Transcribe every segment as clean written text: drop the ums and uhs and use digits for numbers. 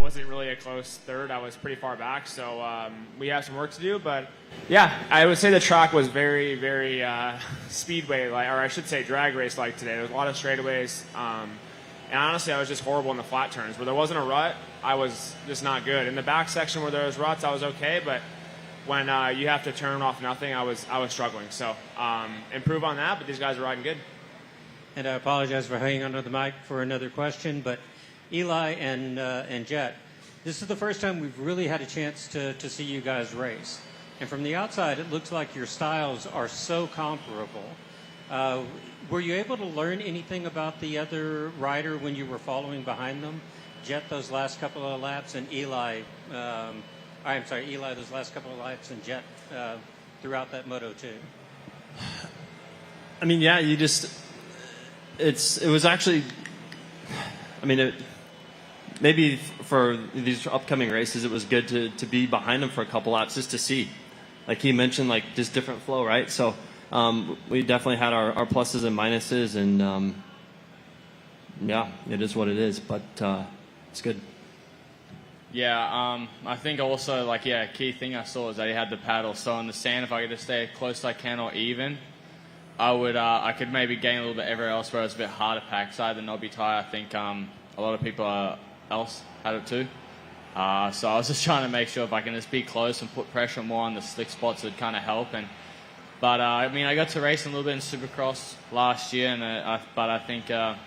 wasn't really a close third. I was pretty far back, so we have some work to do. But yeah, I would say the track was very, very speedway like, or I should say drag race like today. There was a lot of straightaways, and honestly, I was just horrible in the flat turns. Where there wasn't a rut, I was just not good. In the back section where there was ruts, I was okay, but when you have to turn off nothing, I was struggling. So improve on that, but these guys are riding good. And I apologize for hanging onto the mic for another question, but Eli and Jet, this is the first time we've really had a chance to see you guys race. And from the outside, it looks like your styles are so comparable. Were you able to learn anything about the other rider when you were following behind them? Jet, those last couple of laps, and Eli, Eli, those last couple of laps, and Jet throughout that Moto 2. I mean, yeah, it was actually, I mean, maybe for these upcoming races, it was good to be behind him for a couple laps just to see. Like he mentioned, like just different flow, right? So we definitely had our pluses and minuses, and yeah, it is what it is, but it's good. Yeah, I think also, like, yeah, a key thing I saw is that he had the paddle. So in the sand, if I could just stay as close as I can or even, I could maybe gain a little bit everywhere else where it's a bit harder pack side than knobby tire. I think a lot of people else had it too. So I was just trying to make sure if I can just be close and put pressure more on the slick spots, it would kind of help. But I mean, I got to race a little bit in Supercross last year, but I think, yeah,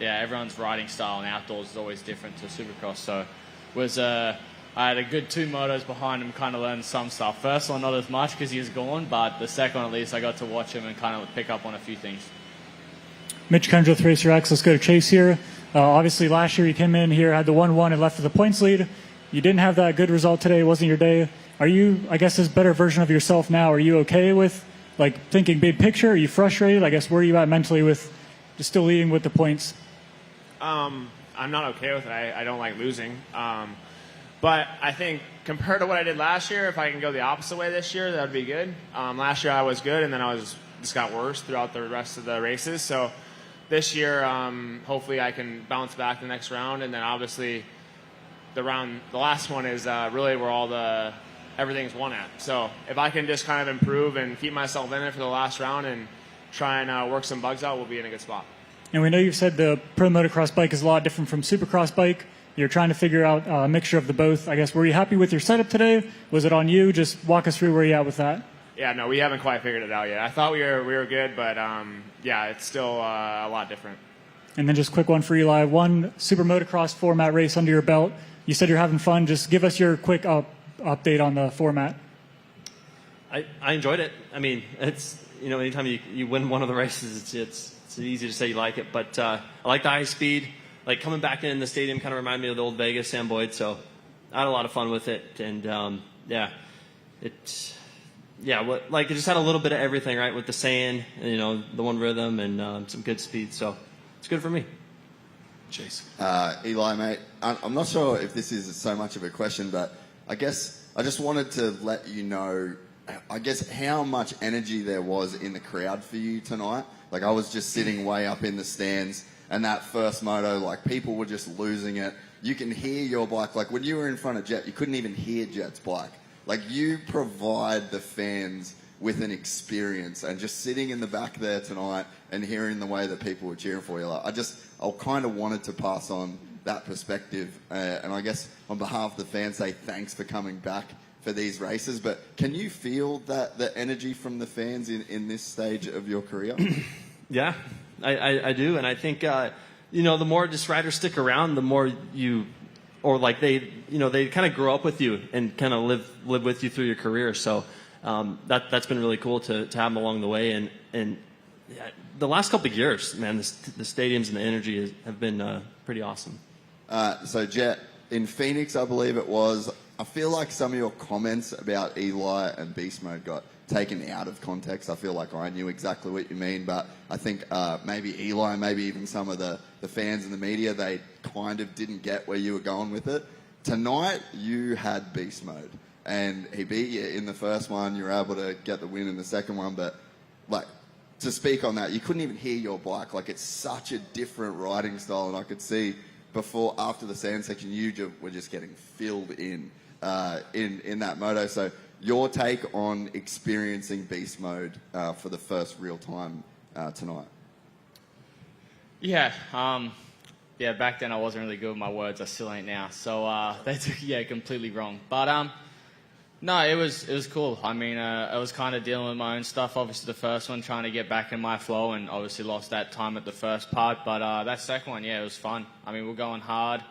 everyone's riding style and outdoors is always different to Supercross. So I had a good 2 motos behind him, kind of learned some stuff. First one, not as much because he was gone, but the second one, at least, I got to watch him and kind of pick up on a few things. Mitch Kendrick with Racer X. Let's go to Chase here. Obviously, last year you came in here, had the 1-1 and left with the points lead. You didn't have that good result today. It wasn't your day. Are you, I guess, this better version of yourself now? Are you okay with, like, thinking big picture? Are you frustrated? I guess, where are you at mentally with just still leading with the points? I'm not okay with it. I don't like losing. But I think compared to what I did last year, if I can go the opposite way this year, that would be good. Last year I was good, and then just got worse throughout the rest of the races. So this year, hopefully I can bounce back the next round, and then obviously the last one is really where everything's won at. So if I can just kind of improve and keep myself in it for the last round and try and work some bugs out, we'll be in a good spot. And we know you've said the Pro Motocross bike is a lot different from Supercross bike. You're trying to figure out a mixture of the both. I guess, were you happy with your setup today? Was it on you? Just walk us through where you're at with that. Yeah, no, we haven't quite figured it out yet. I thought we were good, but yeah, it's still a lot different. And then just a quick one for Eli. One Super Motocross format race under your belt. You said you're having fun. Just give us your quick update on the format. I enjoyed it. I mean, it's, anytime you win one of the races, it's easy to say you like it, but I like the high speed. Like coming back in the stadium kind of reminded me of the old Vegas Sam Boyd, so I had a lot of fun with it, and it just had a little bit of everything, right, with the sand, and, the one rhythm and some good speed, so it's good for me. Chase. Eli, mate, I'm not sure if this is so much of a question, but I guess I just wanted to let you know, I guess, how much energy there was in the crowd for you tonight. Like, I was just sitting way up in the stands, and that first moto, like, people were just losing it. You can hear your bike. Like, when you were in front of Jet, you couldn't even hear Jet's bike. Like, you provide the fans with an experience, and just sitting in the back there tonight and hearing the way that people were cheering for you, like, I kind of wanted to pass on that perspective. And I guess on behalf of the fans, say thanks for coming back for these races. But can you feel the energy from the fans in this stage of your career? Yeah, I do, and I think the more just riders stick around, the more they kind of grow up with you and kind of live with you through your career. So that's been really cool to have them along the way. And the last couple of years, man, the stadiums and the energy have been pretty awesome. So Jet, in Phoenix, I believe it was, I feel like some of your comments about Eli and Beast Mode got taken out of context. I feel like I knew exactly what you mean, but I think maybe Eli, maybe even some of the fans and the media, they kind of didn't get where you were going with it. Tonight, you had Beast Mode, and he beat you in the first one. You were able to get the win in the second one, but like, to speak on that, you couldn't even hear your bike. Like, it's such a different riding style, and I could see after the sand section, you were just getting filled in that moto. So your take on experiencing beast mode for the first real time tonight? Yeah, yeah. Back then I wasn't really good with my words. I still ain't now. So they took completely wrong. But no, it was cool. I mean, I was kind of dealing with my own stuff. Obviously, the first one trying to get back in my flow, and obviously lost that time at the first part. But that second one, yeah, it was fun. I mean, we're going hard,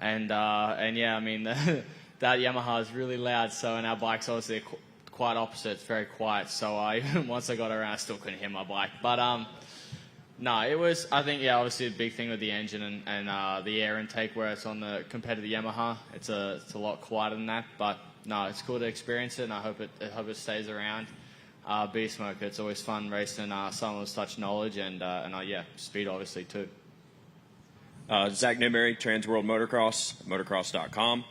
and yeah, I mean, that Yamaha is really loud. So, and our bike's obviously quite opposite. It's very quiet. So even once I got around, I still couldn't hear my bike. But no, it was, I think, yeah, obviously a big thing with the engine and the air intake, where it's on the compared to the Yamaha, it's a lot quieter than that. But no, it's cool to experience it, and I hope it stays around. Beast mode, it's always fun racing someone with such knowledge and yeah, speed obviously too. Zach Newberry, Trans World Motocross, motocross.com.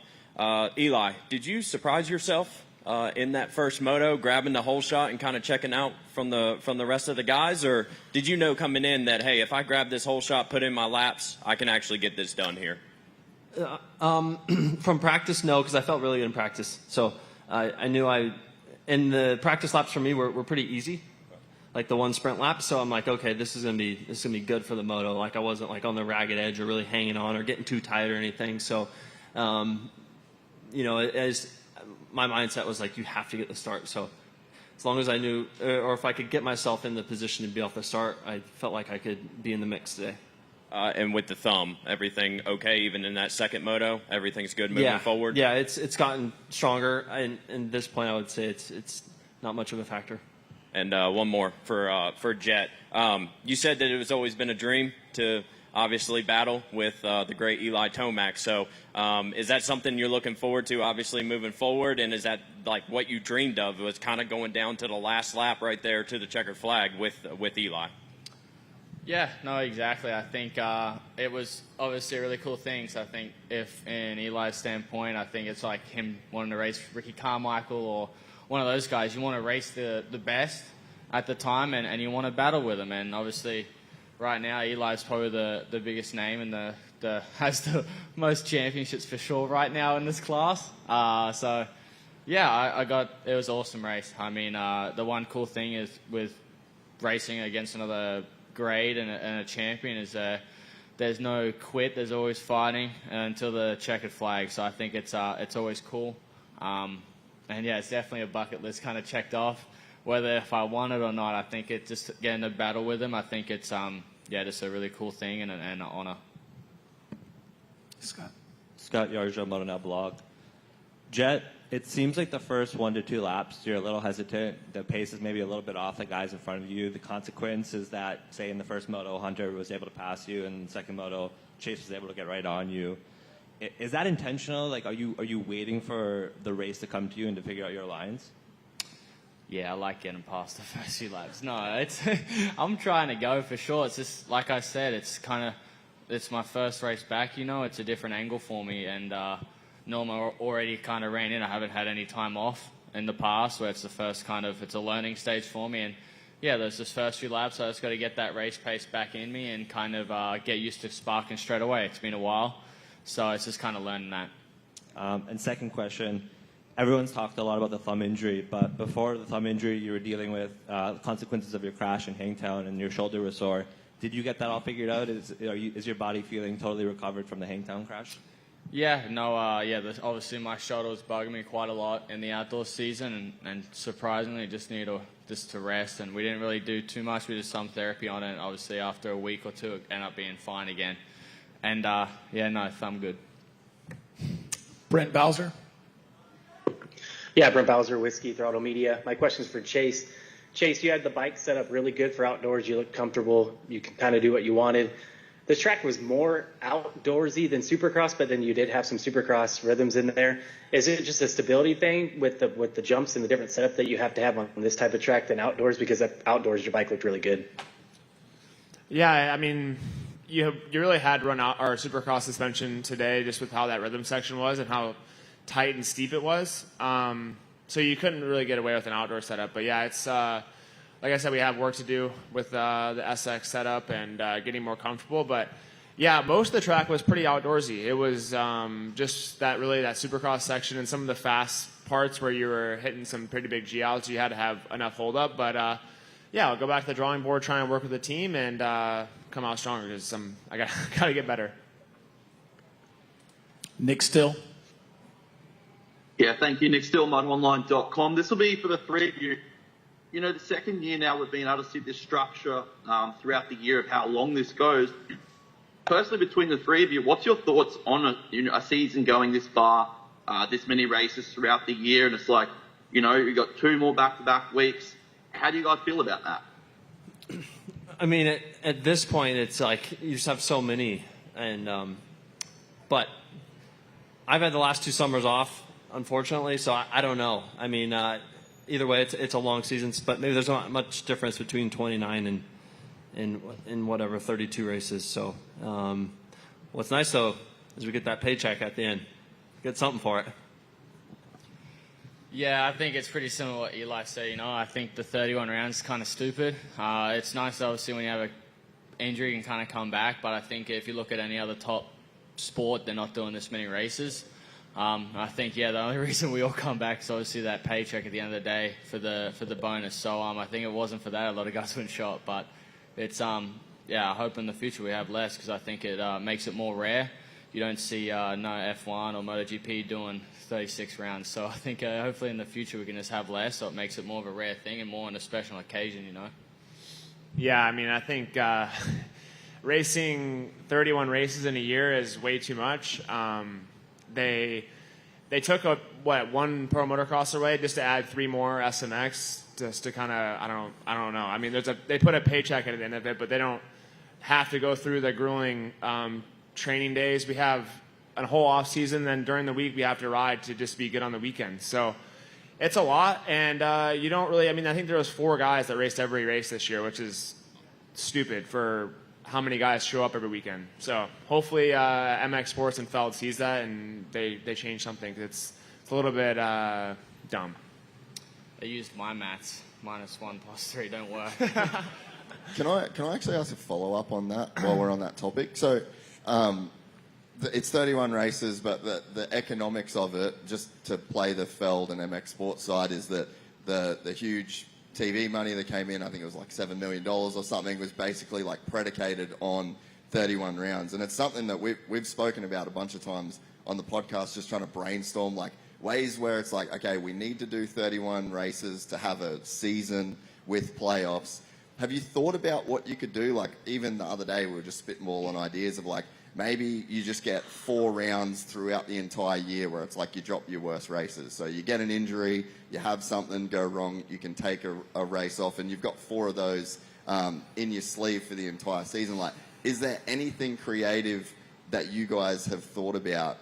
Eli, did you surprise yourself in that first moto, grabbing the whole shot and kind of checking out from the rest of the guys, or did you know coming in that, hey, if I grab this whole shot, put in my laps, I can actually get this done here? From practice, no, because I felt really good in practice. So I knew and the practice laps for me were pretty easy, like the one sprint lap. So I'm like, okay, this is gonna be good for the moto. Like I wasn't like on the ragged edge or really hanging on or getting too tight or anything. So, as my mindset was like, you have to get the start. So as long as I knew, or if I could get myself in the position to be off the start, I felt like I could be in the mix today. And with the thumb, everything okay? Even in that second moto, everything's good moving forward. Yeah, it's gotten stronger, and at this point, I would say it's not much of a factor. And one more for Jet. You said that it was always been a dream to obviously battle with the great Eli Tomac. So is that something you're looking forward to, obviously moving forward? And is that like what you dreamed of? Was kind of going down to the last lap right there to the checkered flag with Eli? Yeah, no, exactly. I think it was obviously a really cool thing. So I think if in Eli's standpoint, I think it's like him wanting to race Ricky Carmichael or one of those guys. You want to race the best at the time, and you want to battle with them. And obviously right now Eli's probably the biggest name and has the most championships for sure right now in this class. So yeah, it was an awesome race. I mean, the one cool thing is with racing against another grade and a champion is there's no quit. There's always fighting until the checkered flag. So I think it's always cool. And yeah, it's definitely a bucket list kind of checked off. Whether if I won it or not, I think it's just getting to battle with him. I think it's just a really cool thing and an honor. Scott Yarjo, MotoNow blog. Jet, it seems like the first 1 to 2 laps, you're a little hesitant. The pace is maybe a little bit off the guys in front of you. The consequence is that, say, in the first moto, Hunter was able to pass you, and in the second moto, Chase was able to get right on you. Is that intentional? Like, are you waiting for the race to come to you and to figure out your lines? Yeah, I like getting past the first few laps. No, I'm trying to go for sure. It's just, like I said, it's my first race back, It's a different angle for me, and Norma already kind of ran in. I haven't had any time off in the past where it's a learning stage for me. And yeah, there's this first few laps, so I just got to get that race pace back in me and kind of get used to sparking straight away. It's been a while, so it's just kind of learning that. And second question, everyone's talked a lot about the thumb injury, but before the thumb injury, you were dealing with the consequences of your crash in Hangtown and your shoulder was sore. Did you get that all figured out? Is your body feeling totally recovered from the Hangtown crash? Yeah, no, obviously my shoulder was bugging me quite a lot in the outdoor season, and surprisingly just needed to rest, and we didn't really do too much. We did some therapy on it, and obviously after a week or two it ended up being fine again. And thumb good. Brent Bowser. Yeah, Brent Bowser, Whiskey Throttle Media. My question's for Chase. Chase, you had the bike set up really good for outdoors. You looked comfortable. You could kind of do what you wanted. The track was more outdoorsy than Supercross, but then you did have some Supercross rhythms in there. Is it just a stability thing with the jumps and the different setup that you have to have on this type of track than outdoors? Because outdoors, your bike looked really good. Yeah, I mean, you really had run out our Supercross suspension today just with how that rhythm section was and how tight and steep it was. So you couldn't really get away with an outdoor setup. But yeah, it's like I said, we have work to do with the SX setup and getting more comfortable. But Yeah, most of the track was pretty outdoorsy. It was just that Supercross section and some of the fast parts where you were hitting some pretty big geometry. You had to have enough hold up. But yeah, I'll go back to the drawing board, try and work with the team, and come out stronger because I got to get better. Nick Still. Yeah, thank you, Nick Still, MotoOnline.com. This will be for the three of you. You know, the second year now we've been able to see this structure throughout the year of how long this goes. Personally, between the three of you, what's your thoughts on a season going this far, this many races throughout the year? And it's like, you know, you've got 2 more back-to-back weeks. How do you guys feel about that? I mean, at this point, it's like you just have so many. And but I've had the last 2 summers off, unfortunately, so I don't know. I mean, either way, it's a long season, but maybe there's not much difference between 29 and whatever 32 races. So what's nice though is we get that paycheck at the end, get something for it. Yeah, I think it's pretty similar to what Eli said. You know, I think the 31 rounds is kind of stupid. It's nice obviously when you have an injury you can kind of come back, but I think if you look at any other top sport, they're not doing this many races. I think, yeah, the only reason we all come back is obviously that paycheck at the end of the day for the bonus. So I think it wasn't for that, a lot of guys wouldn't show up. But it's, yeah, I hope in the future we have less because I think it makes it more rare. You don't see no F1 or MotoGP doing 36 rounds. So I think hopefully in the future we can just have less, so it makes it more of a rare thing and more on a special occasion, you know. Yeah, I mean, I think racing 31 races in a year is way too much. They took one Pro Motocross away just to add 3 more SMX, just to kind of I don't know. I mean, they put a paycheck at the end of it, but they don't have to go through the grueling training days. We have a whole off season, then during the week we have to ride to just be good on the weekend. So it's a lot, and you don't really. I mean, I think there was 4 guys that raced every race this year, which is stupid for how many guys show up every weekend. So hopefully MX Sports and Feld sees that and they change something. It's a little bit dumb. They used my maths. -1 + 3 don't work. Can I actually ask a follow-up on that while we're on that topic? So it's 31 races, but the economics of it, just to play the Feld and MX Sports side, is that the huge TV money that came in, I think it was like $7 million or something, was basically like predicated on 31 rounds. And it's something that we've spoken about a bunch of times on the podcast, just trying to brainstorm like ways where it's like, okay, we need to do 31 races to have a season with playoffs. Have you thought about what you could do? Like even the other day we were just spitballing ideas of like, maybe you just get 4 rounds throughout the entire year where it's like you drop your worst races. So you get an injury, you have something go wrong, you can take a race off, and you've got 4 of those in your sleeve for the entire season. Like, is there anything creative that you guys have thought about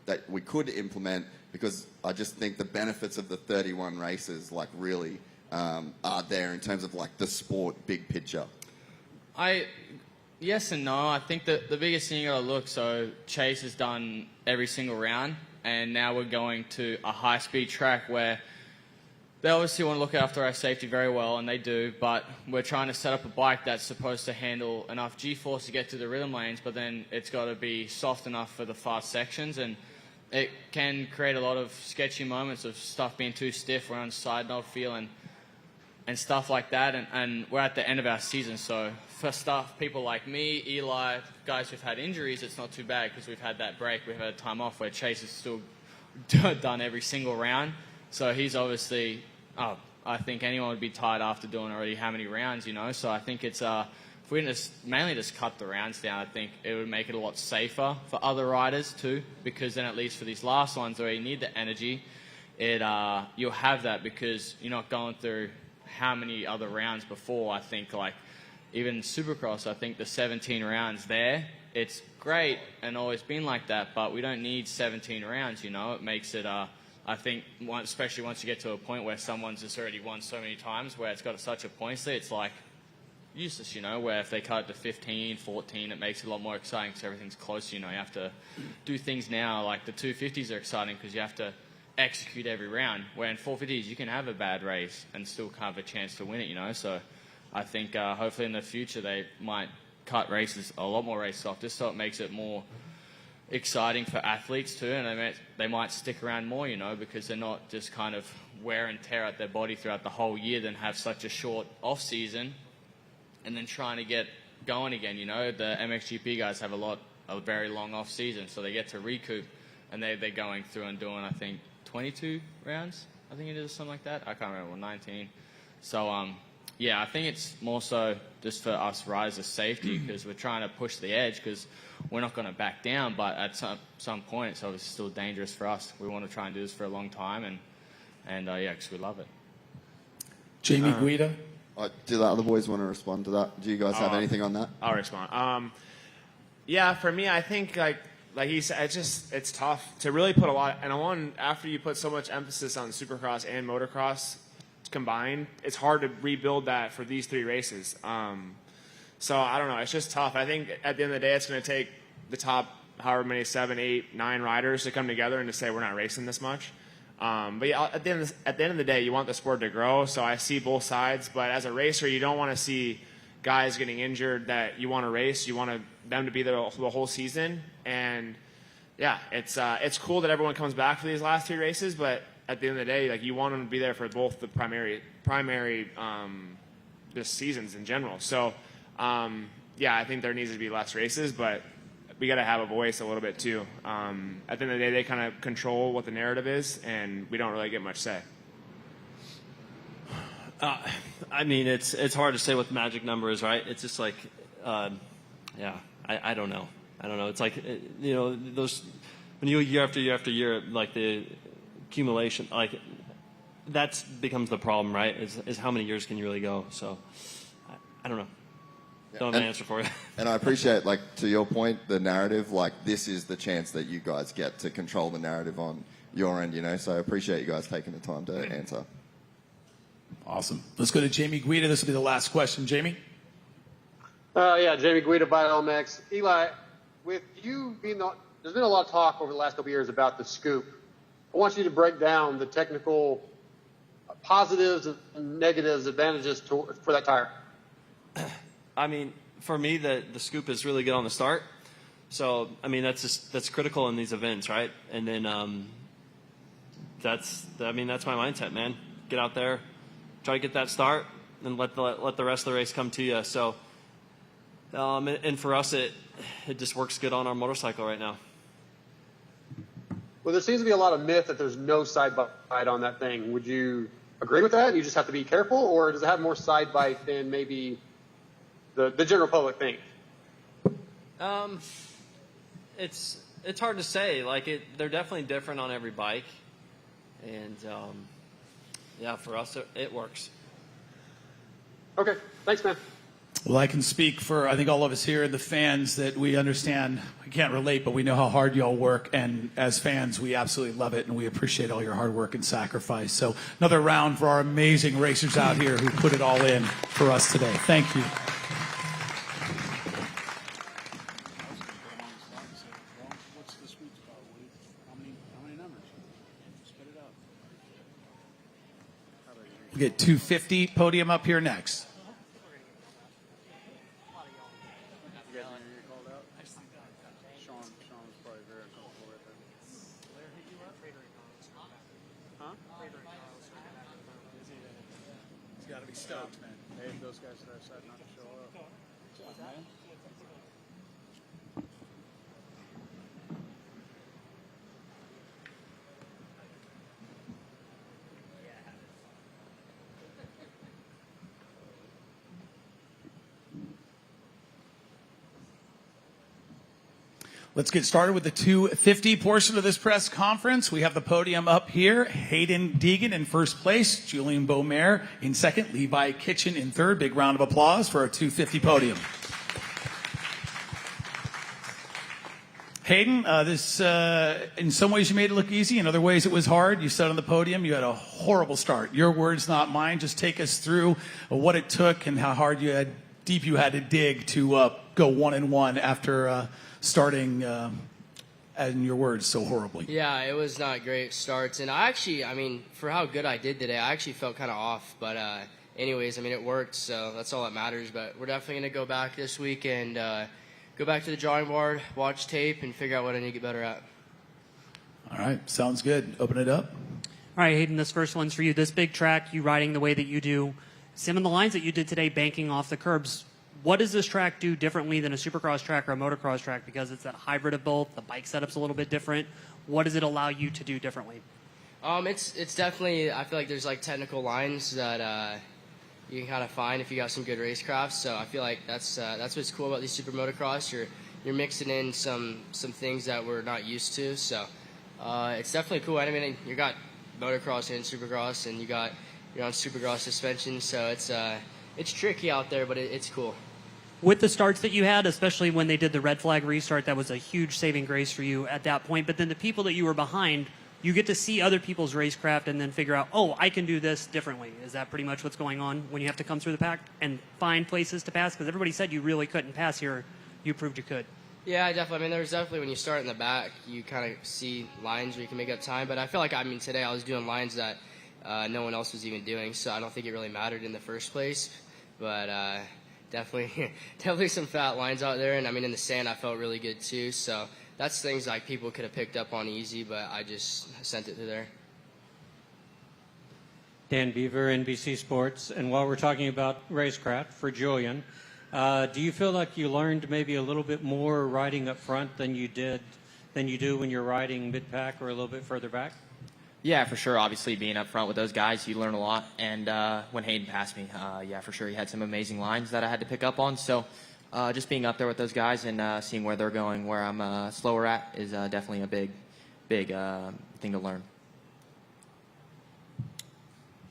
that we could implement? Because I just think the benefits of the 31 races like really are there in terms of like the sport big picture. Yes and no. I think that the biggest thing you got to look, so Chase has done every single round, and now we're going to a high-speed track where they obviously want to look after our safety very well, and they do, but we're trying to set up a bike that's supposed to handle enough G-force to get to the rhythm lanes, but then it's got to be soft enough for the fast sections, and it can create a lot of sketchy moments of stuff being too stiff, we're on side nod feeling, and stuff like that, and we're at the end of our season, so for stuff, people like me, Eli, guys who've had injuries, it's not too bad because we've had that break, we've had time off where Chase has still done every single round, so he's obviously, I think anyone would be tired after doing already how many rounds, you know, so I think it's, if we mainly just cut the rounds down, I think it would make it a lot safer for other riders too, because then at least for these last ones where you need the energy, you'll have that because you're not going through how many other rounds before. I think like even Supercross, I think the 17 rounds there, it's great and always been like that, but we don't need 17 rounds, you know. It makes it, I think, especially once you get to a point where someone's just already won so many times where it's got such a points lead, it's like useless, you know, where if they cut it to 15, 14, it makes it a lot more exciting because everything's close, you know. You have to do things now, like the 250s are exciting because you have to execute every round, where in 450s you can have a bad race and still have a chance to win it, you know. So I think hopefully in the future they might cut races, a lot more races off, just so it makes it more exciting for athletes too, and they might stick around more, because they're not just kind of wear and tear out their body throughout the whole year, then have such a short off season, and then trying to get going again. The MXGP guys have a very long off season, so they get to recoup, and they're going through and doing, I think, 22 rounds. I think it is, something like that. I can't remember, 19. So yeah, I think it's more so just for us riders' safety, because we're trying to push the edge, because we're not going to back down, but at some point it's obviously still dangerous for us. We want to try and do this for a long time, and yeah, because we love it. Jamie Guida. Do the other boys want to respond to that? Do you guys have anything on that? I'll respond. Yeah, for me, I think like he said, it's tough to really put a lot. And after you put so much emphasis on Supercross and Motocross combined, it's hard to rebuild that for these 3 races. So I don't know. It's just tough. I think at the end of the day, it's going to take the top however many 7, 8, 9 riders to come together and to say we're not racing this much. But yeah, at the end of the day, you want the sport to grow. So I see both sides. But as a racer, you don't want to see guys getting injured that you want to race. You want them to be there the whole season. And yeah, it's cool that everyone comes back for these last 3 races. But at the end of the day, like, you want them to be there for both the primary just seasons in general. So yeah, I think there needs to be less races, but we got to have a voice a little bit too. At the end of the day, they kind of control what the narrative is, and we don't really get much say. I mean, it's hard to say what the magic number is, right? It's just like, yeah, I don't know. I don't know. It's like, those, when you go year after year after year, like the accumulation, like that becomes the problem, right? Is how many years can you really go? So I don't know. Don't have an answer for you. And I appreciate, like, to your point, the narrative, like, this is the chance that you guys get to control the narrative on your end, so I appreciate you guys taking the time to answer. Awesome. Let's go to Jamie Guida. This will be the last question. Jamie? Yeah, Jamie Guida, BioMX. Eli, with you being there's been a lot of talk over the last couple of years about the scoop. I want you to break down the technical positives and negatives, advantages for that tire. I mean, for me, the scoop is really good on the start. So, I mean, that's critical in these events, right? And then that's my mindset, man. Get out there, try to get that start, and let the rest of the race come to you. So, and for us, it just works good on our motorcycle right now. Well, there seems to be a lot of myth that there's no side bite on that thing. Would you agree with that? You just have to be careful, or does it have more side bite than maybe the general public think? It's hard to say. Like, they're definitely different on every bike, and yeah, for us it works. Okay, thanks, man. Well, I can speak for, I think, all of us here and the fans that we understand. We can't relate, but we know how hard y'all work. And as fans, we absolutely love it, and we appreciate all your hard work and sacrifice. So another round for our amazing racers out here who put it all in for us today. Thank you. We get 250 podium up here next. He's got to be stoked, man. Hey, those guys that I said not to show up. What's up, man? Let's get started with the 250 portion of this press conference. We have the podium up here. Hayden Deegan in first place. Julian Beaumare in second. Levi Kitchen in third. Big round of applause for our 250 podium. Hayden, this in some ways you made it look easy. In other ways it was hard. You stood on the podium. You had a horrible start. Your words, not mine. Just take us through what it took and how hard deep you had to dig to go 1-1 after starting, in your words, so horribly. Yeah, it was not great starts. And I mean, for how good I did today, I actually felt kind of off. But anyways, I mean, it worked, so that's all that matters. But we're definitely going to go back this week and go back to the drawing board, watch tape, and figure out what I need to get better at. All right, sounds good. Open it up. All right, Hayden, this first one's for you. This big track, you riding the way that you do, some of the lines that you did today, banking off the curbs, what does this track do differently than a Supercross track or a motocross track? Because it's a hybrid of both. The bike setup's a little bit different. What does it allow you to do differently? It's definitely, I feel like there's like technical lines that you can kind of find if you got some good racecraft. So I feel like that's what's cool about these super motocross. You're mixing in some things that we're not used to. So it's definitely cool. I mean, you got motocross and supercross, and you're on supercross suspension. So it's tricky out there, but it's cool. With the starts that you had, especially when they did the red flag restart, that was a huge saving grace for you at that point. But then the people that you were behind, you get to see other people's racecraft and then figure out, oh, I can do this differently. Is that pretty much what's going on when you have to come through the pack and find places to pass? Because everybody said you really couldn't pass here. You proved you could. Yeah, definitely. I mean, there's definitely, when you start in the back, you kind of see lines where you can make up time. But I feel like, today I was doing lines that no one else was even doing, so I don't think it really mattered in the first place. But definitely some fat lines out there. And, I mean, in the sand, I felt really good, too. So that's things like people could have picked up on easy, but I just sent it through there. Dan Beaver, NBC Sports. And while we're talking about racecraft, for Julian, do you feel like you learned maybe a little bit more riding up front than you do when you're riding mid-pack or a little bit further back? Yeah, for sure. Obviously, being up front with those guys, you learn a lot. And when Hayden passed me, yeah, for sure, he had some amazing lines that I had to pick up on. So just being up there with those guys and seeing where they're going, where I'm slower at, is definitely a big thing to learn.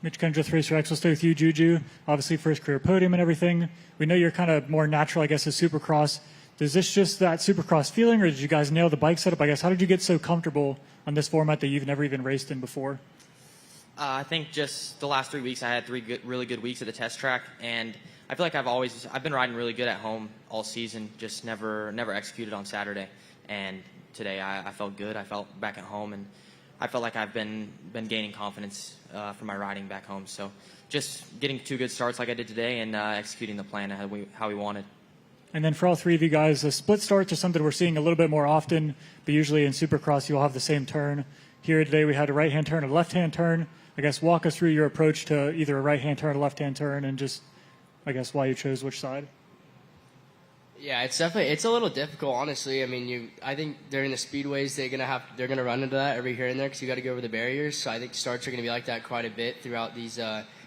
Mitch Kendrick, Racer X. We'll stay with you, Juju. Obviously, first career podium and everything. We know you're kind of more natural, I guess, as Supercross. Is this just that Supercross feeling, or did you guys nail the bike setup? I guess, how did you get so comfortable on this format that you've never even raced in before? I think just the last 3 weeks, I had really good weeks at the test track, and I feel like I've been riding really good at home all season, just never executed on Saturday. And today I felt good. I felt back at home, and I felt like I've been gaining confidence from my riding back home. So just getting 2 good starts like I did today and executing the plan how we wanted. And then for all three of you guys, split starts are something we're seeing a little bit more often, but usually in Supercross you'll have the same turn. Here today we had a right-hand turn and a left-hand turn. I guess walk us through your approach to either a right-hand turn or a left-hand turn, and just, I guess, why you chose which side. Yeah, it's a little difficult, honestly. I mean, I think during the speedways they're gonna run into that every here and there because you got to go over the barriers. So I think starts are gonna be like that quite a bit throughout these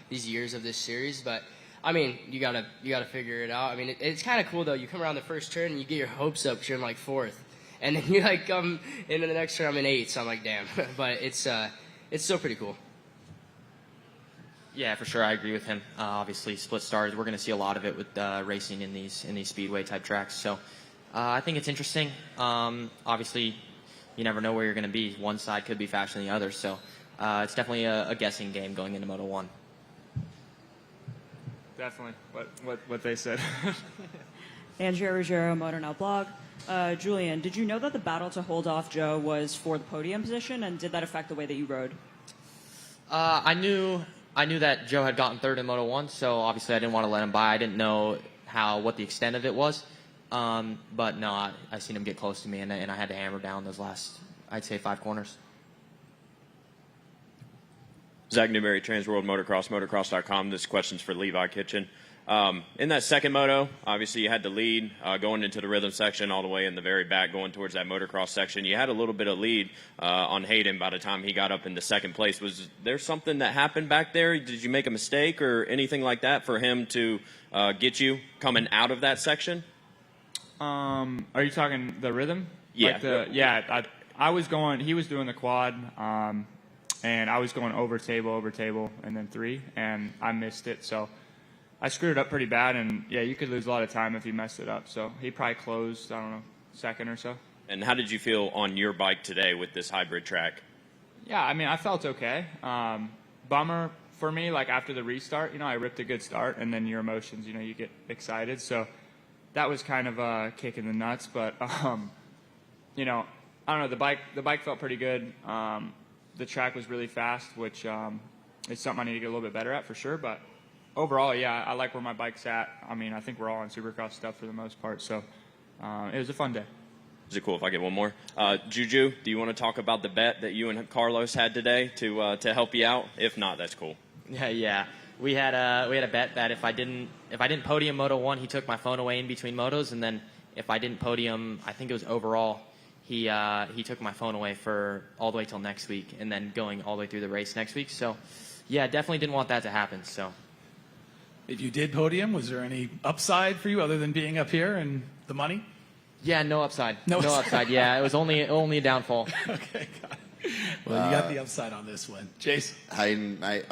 years of this series. But I mean, you gotta figure it out. I mean, it's kind of cool though. You come around the first turn and you get your hopes up because you're in like 4th, and then you like come into the next turn I'm in 8th. So I'm like, damn. But it's still pretty cool. Yeah, for sure. I agree with him. Obviously, split stars, we're going to see a lot of it with racing in these speedway type tracks. So I think it's interesting. Obviously, you never know where you're going to be. One side could be faster than the other. So it's definitely a guessing game going into Moto 1. Definitely what they said. Andrea Ruggiero, Moto Now blog. Julian, did you know that the battle to hold off Joe was for the podium position, and did that affect the way that you rode? I knew that Joe had gotten 3rd in Moto 1, so obviously I didn't want to let him by. I didn't know what the extent of it was. But no, I seen him get close to me, and I had to hammer down those last, I'd say, 5 corners. Zach Newberry, Transworld Motocross, motocross.com. This question's for Levi Kitchen. In that second moto, obviously you had the lead going into the rhythm section all the way in the very back going towards that motocross section. You had a little bit of lead on Hayden by the time he got up into second place. Was there something that happened back there? Did you make a mistake or anything like that for him to get you coming out of that section? Are you talking the rhythm? Yeah. I was going, he was doing the quad, and I was going over table, and then 3, and I missed it. So I screwed it up pretty bad, and yeah, you could lose a lot of time if you messed it up. So he probably closed, I don't know, 2nd or so. And how did you feel on your bike today with this hybrid track? Yeah, I mean, I felt okay. Bummer for me, like after the restart, I ripped a good start, and then your emotions, you get excited. So that was kind of a kick in the nuts, but, I don't know, the bike felt pretty good. The track was really fast, which is something I need to get a little bit better at for sure, but overall, yeah, I like where my bike's at. I mean, I think we're all on Supercross stuff for the most part, so it was a fun day. Is it cool if I get one more? Juju, do you want to talk about the bet that you and Carlos had today to help you out? If not, that's cool. Yeah. We had a bet that if I didn't podium Moto 1, he took my phone away in between motos, and then if I didn't podium, I think it was overall, he took my phone away for all the way till next week, and then going all the way through the race next week. So, yeah, definitely didn't want that to happen. So, if you did podium, was there any upside for you other than being up here and the money? yeah, no upside. No upside. Yeah, it was only a downfall. Okay, got it. Well, you got the upside on this one. Jace? Hayden, mate,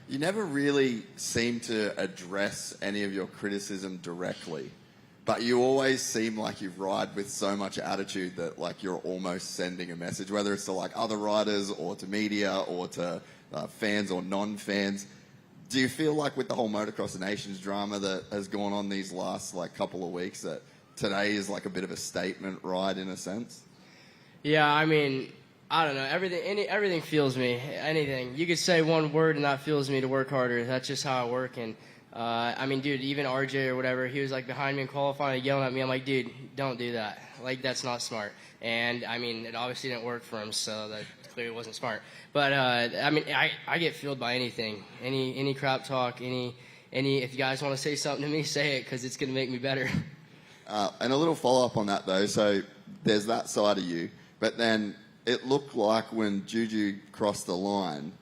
you never really seem to address any of your criticism directly, but you always seem like you ride with so much attitude that like you're almost sending a message, whether it's to like other riders or to media or to fans or non-fans. Do you feel like with the whole Motocross Nations drama that has gone on these last like couple of weeks that today is like a bit of a statement ride in a sense? Yeah, I mean, I don't know. Everything fuels me. Anything. You could say one word and that fuels me to work harder. That's just how I work. And, I mean, dude, even RJ or whatever, he was like behind me in qualifying, yelling at me. I'm like, dude, don't do that. Like, that's not smart. And, I mean, it obviously didn't work for him, so that clearly wasn't smart. But, I mean, I get fueled by anything. Any crap talk, if you guys want to say something to me, say it, because it's going to make me better. And a little follow-up on that, though. So there's that side of you. But then it looked like when Juju crossed the line,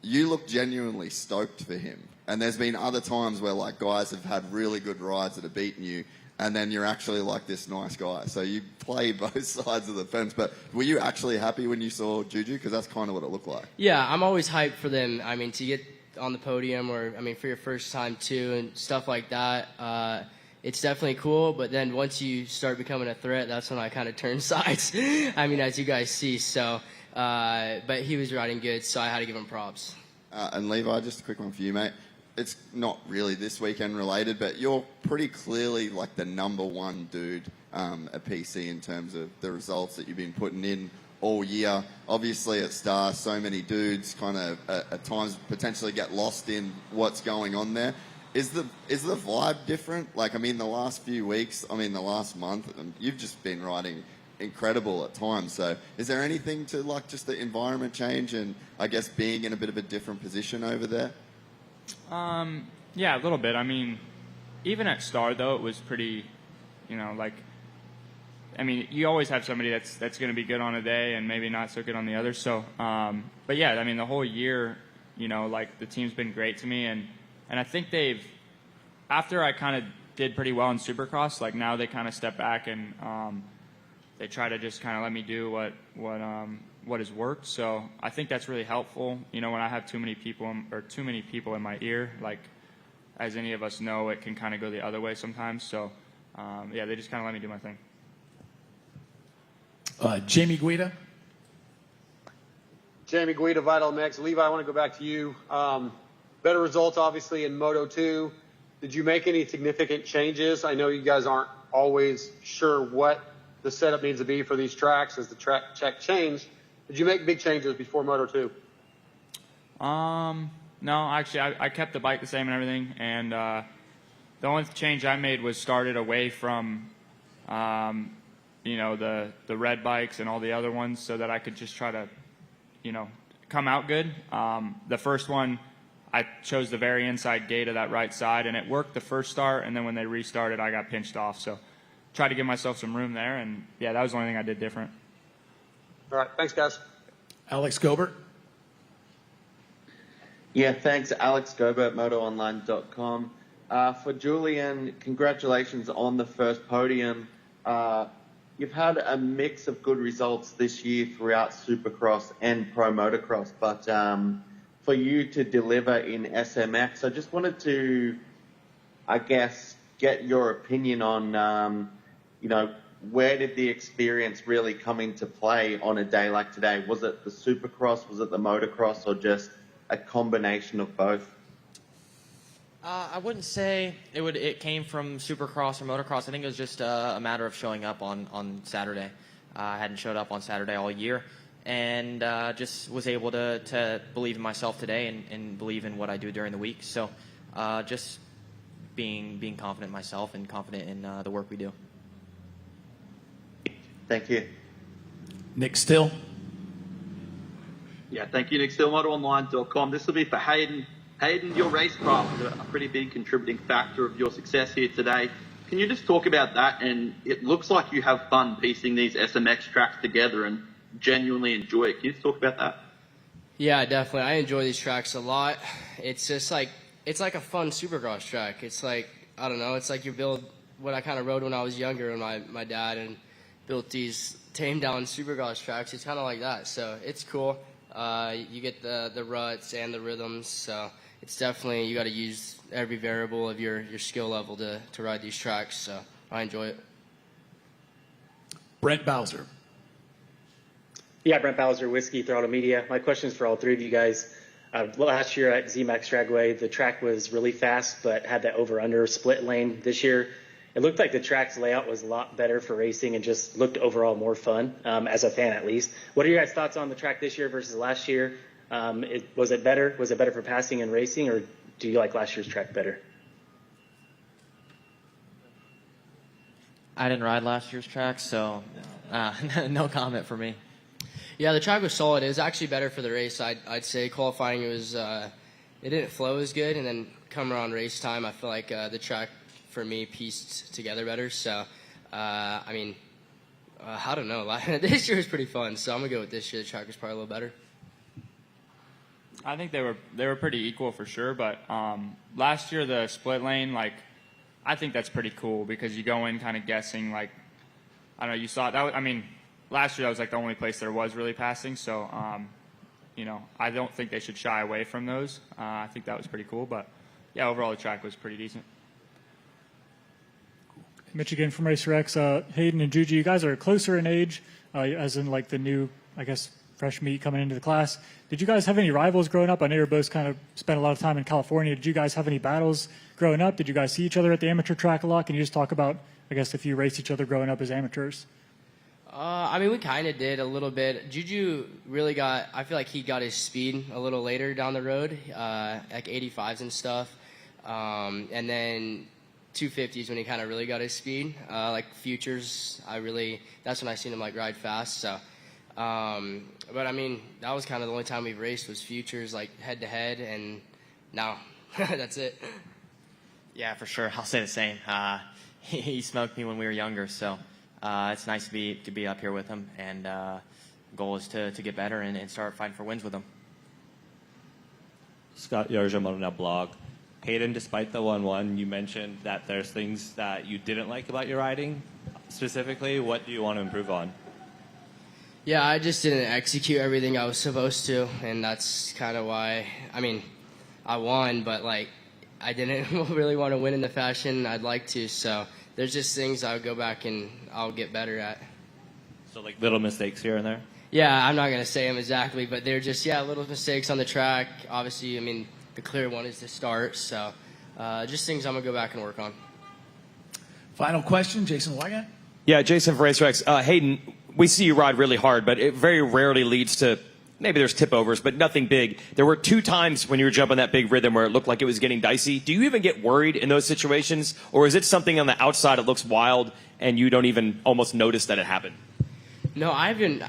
you looked genuinely stoked for him. And there's been other times where, like, guys have had really good rides that have beaten you, and then you're actually, like, this nice guy. So you play both sides of the fence. But were you actually happy when you saw Juju? Because that's kind of what it looked like. Yeah, I'm always hyped for them. I mean, to get on the podium or, I mean, for your first time, too, and stuff like that, it's definitely cool, but then once you start becoming a threat, that's when I kind of turn sides. I mean, as you guys see. So, but he was riding good, so I had to give him props. And Levi, just a quick one for you, mate. It's not really this weekend related, but you're pretty clearly like the number one dude at PC in terms of the results that you've been putting in all year. Obviously at Star, so many dudes kind of at times potentially get lost in what's going on there. Is the vibe different? Like, I mean, the last few weeks, I mean, the last month, you've just been riding incredible at times. So is there anything to, like, just the environment change and, I guess, being in a bit of a different position over there? Yeah, a little bit. I mean, even at Star, though, it was pretty, like, I mean, you always have somebody that's going to be good on a day and maybe not so good on the other. So, but yeah, I mean, the whole year, like, the team's been great to me. And I think after I kind of did pretty well in Supercross, like now they kind of step back and they try to just kind of let me do what has worked. So I think that's really helpful. When I have too many people in my ear, like as any of us know, it can kind of go the other way sometimes. So yeah, they just kind of let me do my thing. Jamie Guida. Jamie Guida, Vital MX. Levi, I want to go back to you. Better results, obviously, in Moto 2. Did you make any significant changes? I know you guys aren't always sure what the setup needs to be for these tracks as the track check changed. Did you make big changes before Moto 2? No, actually, I kept the bike the same and everything. And the only change I made was started away from, the red bikes and all the other ones so that I could just try to, come out good. The first one, I chose the very inside gate of that right side, and it worked the first start, and then when they restarted, I got pinched off. So tried to give myself some room there, and, yeah, that was the only thing I did different. All right. Thanks, guys. Alex Gobert. Yeah, thanks, Alex Gobert, MotoOnline.com. For Julian, congratulations on the first podium. You've had a mix of good results this year throughout Supercross and Pro Motocross, but for you to deliver in SMX, I just wanted to, I guess, get your opinion on, where did the experience really come into play on a day like today? Was it the Supercross, was it the Motocross, or just a combination of both? I wouldn't say it came from Supercross or Motocross. I think it was just a matter of showing up on Saturday. I hadn't showed up on Saturday all year, and just was able to believe in myself today and believe in what I do during the week. So just being confident in myself and confident in the work we do. Thank you. Nick Still. Yeah, thank you, Nick Still, MotoOnline.com. This will be for Hayden. Hayden, your racecraft is a pretty big contributing factor of your success here today. Can you just talk about that? And it looks like you have fun piecing these SMX tracks together and genuinely enjoy it. Can you just talk about that? Yeah, definitely. I enjoy these tracks a lot. It's just like, it's like a fun supercross track. It's like, I don't know, it's like you build what I kind of rode when I was younger and my dad and built these tamed down supercross tracks. It's kind of like that. So it's cool. You get the ruts and the rhythms. So it's definitely, you got to use every variable of your skill level to ride these tracks. So I enjoy it. Brent Bowser. Yeah, Brent Bowser, Whiskey, Throttle Media. My question is for all three of you guys. Last year at ZMAX Dragway, the track was really fast, but had that over-under split lane. This year, it looked like the track's layout was a lot better for racing and just looked overall more fun, as a fan at least. What are your guys' thoughts on the track this year versus last year? Was it better? Was it better for passing and racing, or do you like last year's track better? I didn't ride last year's track, so no comment for me. Yeah, the track was solid. It was actually better for the race. I'd say qualifying, it was it didn't flow as good, and then come around race time, I feel like the track for me pieced together better. So I mean, I don't know. This year was pretty fun, so I'm gonna go with this year. The track was probably a little better. I think they were pretty equal for sure, but last year the split lane, like, I think that's pretty cool because you go in kind of guessing, like, I don't know, you saw that. I mean, last year that was like the only place there was really passing, so you know, I don't think they should shy away from those. I think that was pretty cool, but yeah, overall the track was pretty decent. Mitch again from Racer X. Hayden and Juju, you guys are closer in age, as in like the new, I guess, fresh meat coming into the class. Did you guys have any rivals growing up? I know you're both kind of spent a lot of time in California. Did you guys have any battles growing up? Did you guys see each other at the amateur track a lot? Can you just talk about, I guess, if you raced each other growing up as amateurs? I mean, we kind of did a little bit. Juju really I feel like he got his speed a little later down the road, like 85s and stuff. And then 250s when he kind of really got his speed. Like Futures, that's when I seen him like ride fast. So, but I mean, that was kind of the only time we've raced was Futures, like head to head, and now that's it. Yeah, for sure. I'll say the same. He smoked me when we were younger, so it's nice to be up here with him. And goal is to get better and start fighting for wins with him. Scott Yarja, Moto blog. Hayden, despite the 1-1, you mentioned that there's things that you didn't like about your riding. Specifically, what do you want to improve on? Yeah, I just didn't execute everything I was supposed to, and that's kind of why. I mean, I won, but like I didn't really want to win in the fashion I'd like to. So there's just things I'll go back and I'll get better at. So like little mistakes here and there? Yeah, I'm not going to say them exactly, but they're just, little mistakes on the track. Obviously, I mean, the clear one is to start, so just things I'm going to go back and work on. Final question, Jason Wygant. Yeah, Jason for Racer X. Hayden, we see you ride really hard, but it very rarely leads to, maybe there's tip overs, but nothing big. There were 2 times when you were jumping that big rhythm where it looked like it was getting dicey. Do you even get worried in those situations, or is it something on the outside that looks wild and you don't even almost notice that it happened? No, I didn't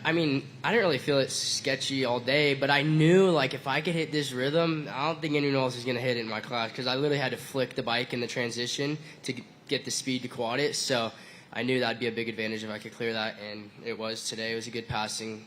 really feel it sketchy all day, but I knew, like, if I could hit this rhythm, I don't think anyone else is going to hit it in my class, because I literally had to flick the bike in the transition to get the speed to quad it, so I knew that'd be a big advantage if I could clear that, and it was today. It was a good passing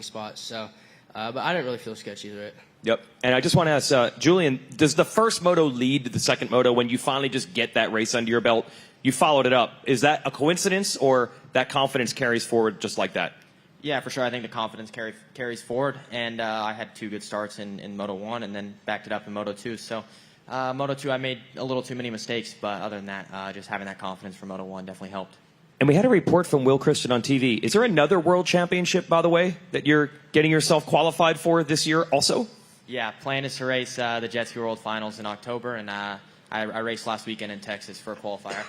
spot, so, but I didn't really feel sketchy through it. Yep. And I just want to ask, Julian, does the first moto lead to the second moto when you finally just get that race under your belt? You followed it up. Is that a coincidence, or that confidence carries forward just like that? Yeah, for sure. I think the confidence carries forward, and I had 2 good starts in Moto 1 and then backed it up in Moto 2. So Moto 2, I made a little too many mistakes, but other than that, just having that confidence for Moto 1 definitely helped. And we had a report from Will Christian on TV. Is there another World Championship, by the way, that you're getting yourself qualified for this year also? Yeah, plan is to race the Jet Ski World Finals in October, and I raced last weekend in Texas for a qualifier.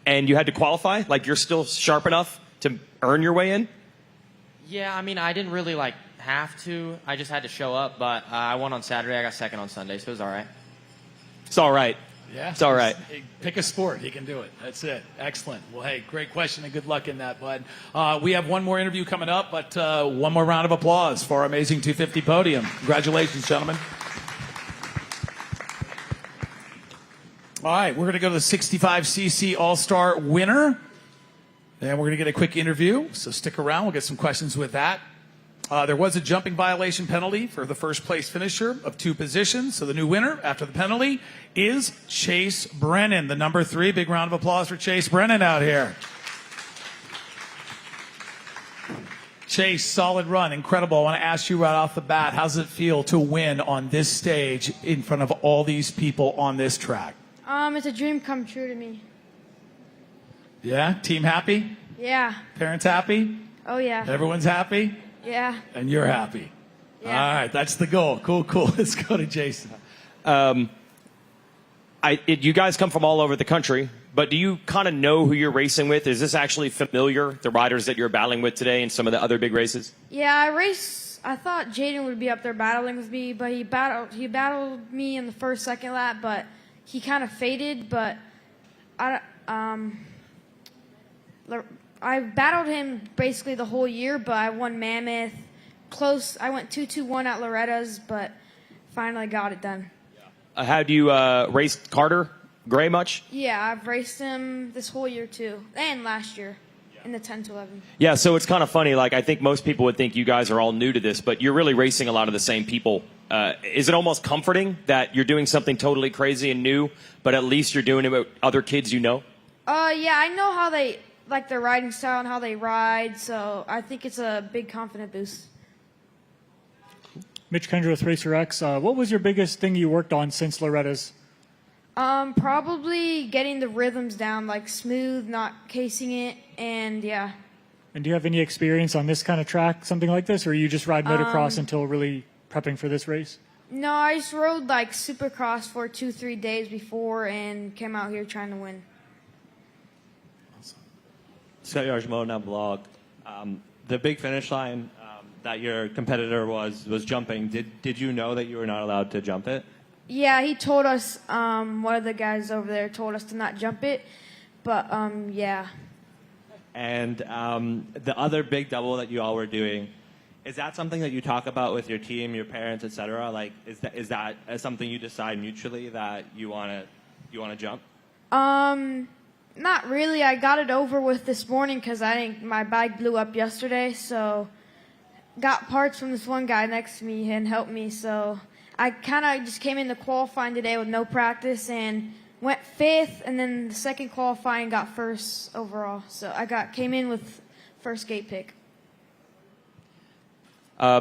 And you had to qualify? Like, you're still sharp enough to earn your way in? Yeah, I mean, I didn't really, have to. I just had to show up, but I won on Saturday. I got second on Sunday, so it was all right. It's all right. Yeah. It's all right. Pick a sport. He can do it. That's it. Excellent. Well, hey, great question and good luck in that, bud. We have one more interview coming up, but one more round of applause for our amazing 250 podium. Congratulations, gentlemen. All right, we're going to go to the 65cc All-Star winner. And we're going to get a quick interview, so stick around. We'll get some questions with that. There was a jumping violation penalty for the first place finisher of 2 positions. So the new winner after the penalty is Chase Brennan, the number 3. Big round of applause for Chase Brennan out here. Chase, solid run, incredible. I want to ask you right off the bat, how does it feel to win on this stage in front of all these people on this track? It's a dream come true to me. Yeah? Team happy? Yeah. Parents happy? Oh, yeah. Everyone's happy? Yeah. And you're happy. Yeah. All right, that's the goal. Cool. Let's go to Jason. You guys come from all over the country, but do you kind of know who you're racing with? Is this actually familiar, the riders that you're battling with today in some of the other big races? Yeah, I thought Jaden would be up there battling with me, but he battled me in the first, second lap, but he kind of faded, but I battled him basically the whole year, but I won Mammoth. Close. I went 2-2-1 at Loretta's, but finally got it done. Have you raced Carter Gray much? Yeah, I've raced him this whole year too, and last year in the 10-11. Yeah, so it's kind of funny. Like, I think most people would think you guys are all new to this, but you're really racing a lot of the same people. Is it almost comforting that you're doing something totally crazy and new, but at least you're doing it with other kids you know? Yeah, I know how they like their riding style and how they ride, so I think it's a big confidence boost. Mitch Kendra with Racer X. What was your biggest thing you worked on since Loretta's? Probably getting the rhythms down, like smooth, not casing it, and yeah. And do you have any experience on this kind of track, something like this, or you just ride motocross until really prepping for this race? No, I just rode like Supercross for 2-3 days before and came out here trying to win. Scott Yargemode on blog. The big finish line that your competitor was jumping, did you know that you were not allowed to jump it? Yeah, he told us, one of the guys over there told us to not jump it, but yeah. And the other big double that you all were doing, is that something that you talk about with your team, your parents, etc.? Like, is that something you decide mutually that you want to jump? Not really. I got it over with this morning because I think my bike blew up yesterday, so got parts from this one guy next to me and helped me. So I kind of just came into qualifying today with no practice and went 5th, and then the second qualifying got 1st overall. So I came in with first gate pick.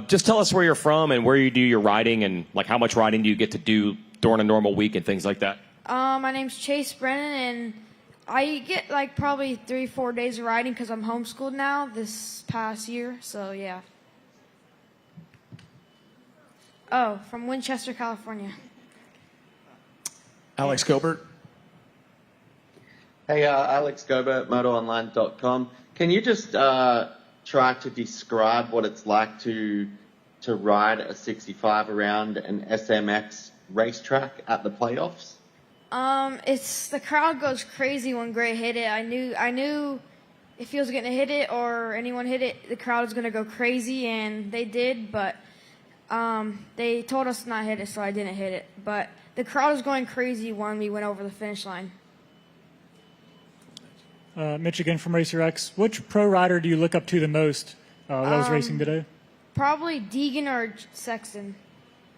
Just tell us where you're from and where you do your riding, and like how much riding do you get to do during a normal week and things like that. My name's Chase Brennan, and I get like probably 3-4 days of riding because I'm homeschooled now this past year. So yeah. Oh, from Winchester, California. Alex Gobert. Hey, Alex Gobert, MotoOnline.com. Can you just try to describe what it's like to ride a 65 around an SMX racetrack at the playoffs? It's the crowd goes crazy when Gray hit it. I knew if he was going to hit it or anyone hit it, the crowd was going to go crazy, and they did, but they told us to not hit it, so I didn't hit it. But the crowd was going crazy when we went over the finish line. Mitch again from Racer X. Which pro rider do you look up to the most that was racing today? Probably Deegan or Sexton.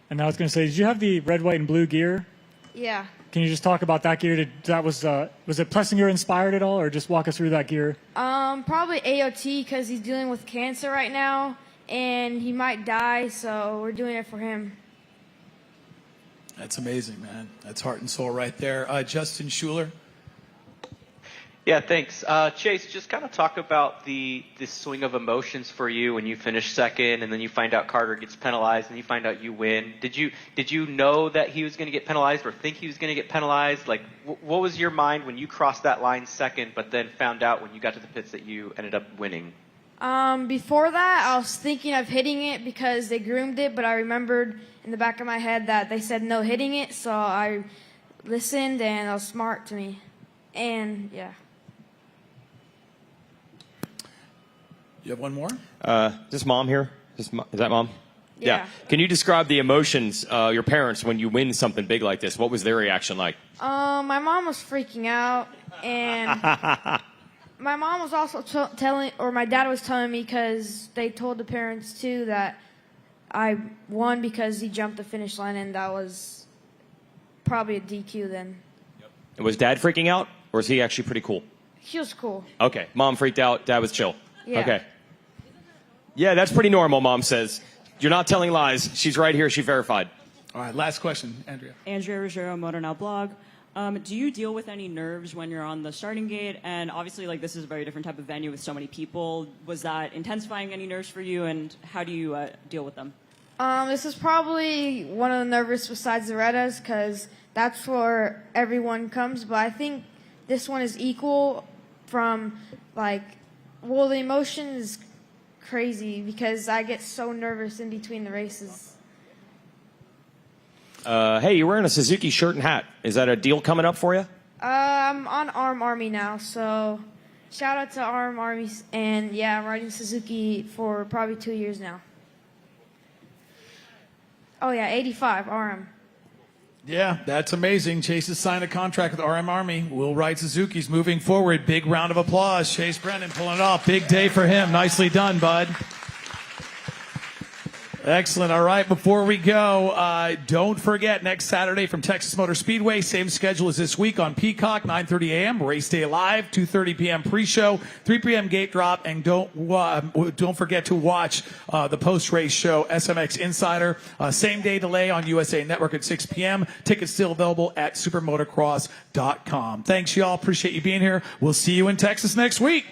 And I was going to say, did you have the red, white, and blue gear? Yeah. Can you just talk about that gear? Was it Plessinger inspired at all, or just walk us through that gear? Probably AOT because he's dealing with cancer right now, and he might die, so we're doing it for him. That's amazing, man. That's heart and soul right there. Justin Schuler. Yeah, thanks. Chase, just kind of talk about this swing of emotions for you when you finish second, and then you find out Carter gets penalized, and you find out you win. Did you know that he was going to get penalized, or think he was going to get penalized? Like, what was your mind when you crossed that line second, but then found out when you got to the pits that you ended up winning? Before that, I was thinking of hitting it because they groomed it, but I remembered in the back of my head that they said no hitting it, so I listened and are smart to me. And yeah. You have one more? Is this mom here? Is that mom? Yeah. Can you describe the emotions, your parents, when you win something big like this? What was their reaction like? My mom was freaking out, and my mom was also my dad was telling me because they told the parents too that I won because he jumped the finish line, and that was probably a DQ then. Was dad freaking out, or is he actually pretty cool? He was cool. Okay. Mom freaked out. Dad was chill. Yeah. Okay. Yeah, that's pretty normal, Mom says. You're not telling lies. She's right here. She verified. All right, last question, Andrea. Andrea Ruggiero, Motor Now blog. Do you deal with any nerves when you're on the starting gate? And obviously, like, this is a very different type of venue with so many people. Was that intensifying any nerves for you, and how do you deal with them? This is probably one of the nervous besides the Redas because that's where everyone comes. But I think this one is equal from, like, well, the emotion is crazy because I get so nervous in between the races. Hey, you're wearing a Suzuki shirt and hat. Is that a deal coming up for you? I'm on Arm Army now, so shout out to Arm Army. And yeah, I'm riding Suzuki for probably 2 years now. Oh yeah, 85 RM. Yeah, that's amazing. Chase has signed a contract with RM Army. We'll ride Suzuki's moving forward. Big round of applause. Chase Brennan pulling it off. Big day for him. Nicely done, bud. Excellent. All right, before we go, don't forget, next Saturday from Texas Motor Speedway, same schedule as this week on Peacock, 9:30 a.m., race day live, 2:30 p.m. pre-show, 3 p.m. gate drop, and don't forget to watch the post-race show, SMX Insider, same day delay on USA Network at 6 p.m. Tickets still available at supermotocross.com. Thanks, y'all. Appreciate you being here. We'll see you in Texas next week.